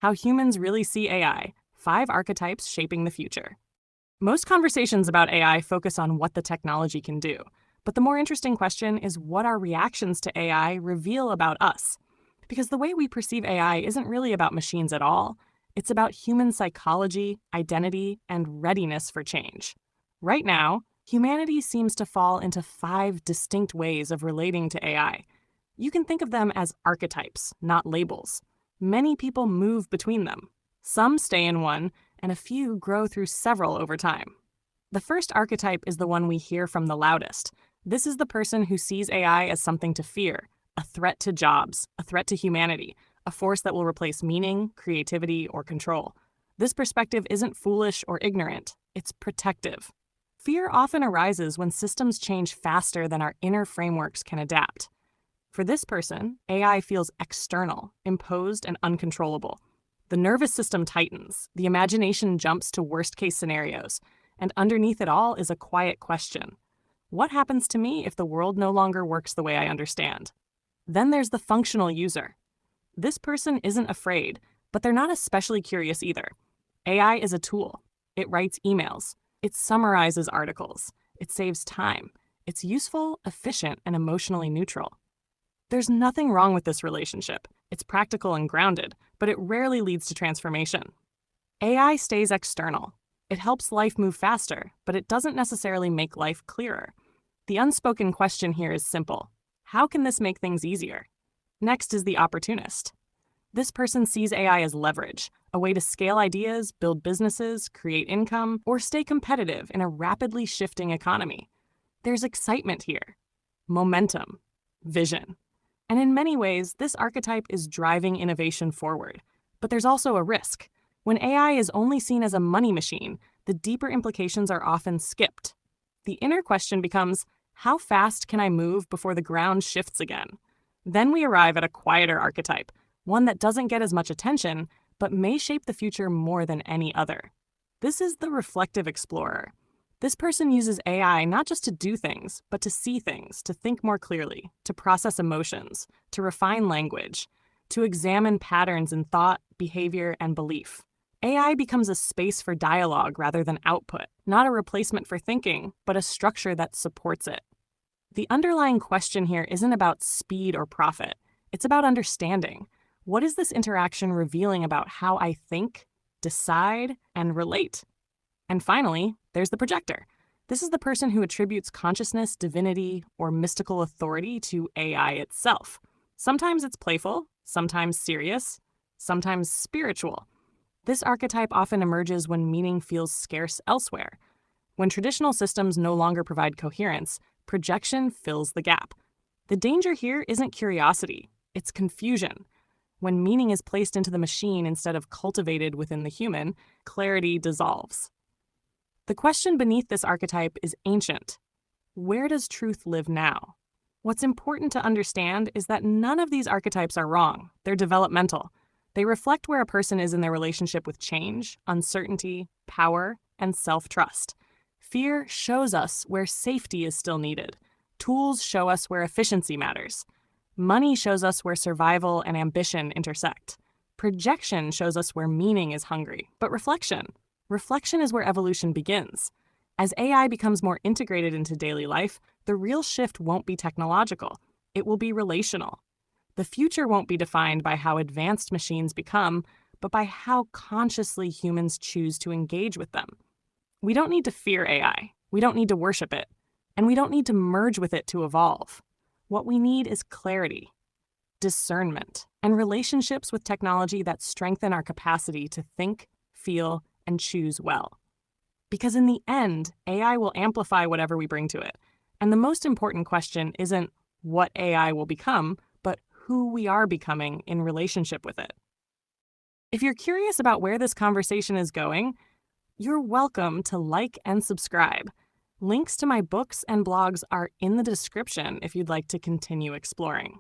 How Humans Really See AI, 5 Archetypes Shaping the Future. Most conversations about AI focus on what the technology can do, but the more interesting question is what our reactions to AI reveal about us. Because the way we perceive AI isn't really about machines at all. It's about human psychology, identity, and readiness for change. Right now, humanity seems to fall into 5 distinct ways of relating to AI. You can think of them as archetypes, not labels. Many people move between them. Some stay in one, and a few grow through several over time. The first archetype is the one we hear from the loudest. This is the person who sees AI as something to fear, a threat to jobs, a threat to humanity, a force that will replace meaning, creativity, or control. This perspective isn't foolish or ignorant, it's protective. Fear often arises when systems change faster than our inner frameworks can adapt. For this person, AI feels external, imposed, and uncontrollable. The nervous system tightens, the imagination jumps to worst-case scenarios, and underneath it all is a quiet question. What happens to me if the world no longer works the way I understand? Then there's the functional user. This person isn't afraid, but they're not especially curious either. AI is a tool. It writes emails. It summarizes articles. It saves time. It's useful, efficient, and emotionally neutral. There's nothing wrong with this relationship. It's practical and grounded, but it rarely leads to transformation. AI stays external. It helps life move faster, but it doesn't necessarily make life clearer. The unspoken question here is simple. How can this make things easier? Next is the opportunist. This person sees AI as leverage, a way to scale ideas, build businesses, create income, or stay competitive in a rapidly shifting economy. There's excitement here, momentum, vision. And in many ways, this archetype is driving innovation forward. But there's also a risk. When AI is only seen as a money machine, the deeper implications are often skipped. The inner question becomes, how fast can I move before the ground shifts again? Then we arrive at a quieter archetype, one that doesn't get as much attention, but may shape the future more than any other. This is the reflective explorer. This person uses AI not just to do things, but to see things, to think more clearly, to process emotions, to refine language, to examine patterns in thought, behavior, and belief. AI becomes a space for dialogue rather than output, not a replacement for thinking, but a structure that supports it. The underlying question here isn't about speed or profit. It's about understanding. What is this interaction revealing about how I think, decide, and relate? And finally, there's the projector. This is the person who attributes consciousness, divinity, or mystical authority to AI itself. Sometimes it's playful, sometimes serious, sometimes spiritual. This archetype often emerges when meaning feels scarce elsewhere. When traditional systems no longer provide coherence, projection fills the gap. The danger here isn't curiosity, it's confusion. When meaning is placed into the machine instead of cultivated within the human, clarity dissolves. The question beneath this archetype is ancient. Where does truth live now? What's important to understand is that none of these archetypes are wrong. They're developmental. They reflect where a person is in their relationship with change, uncertainty, power, and self-trust. Fear shows us where safety is still needed. Tools show us where efficiency matters. Money shows us where survival and ambition intersect. Projection shows us where meaning is hungry. But reflection is where evolution begins. As AI becomes more integrated into daily life, the real shift won't be technological. It will be relational. The future won't be defined by how advanced machines become, but by how consciously humans choose to engage with them. We don't need to fear AI. We don't need to worship it. And we don't need to merge with it to evolve. What we need is clarity, discernment, and relationships with technology that strengthen our capacity to think, feel, and choose well. Because in the end, AI will amplify whatever we bring to it. And the most important question isn't what AI will become, but who we are becoming in relationship with it. If you're curious about where this conversation is going, you're welcome to like and subscribe. Links to my books and blogs are in the description if you'd like to continue exploring.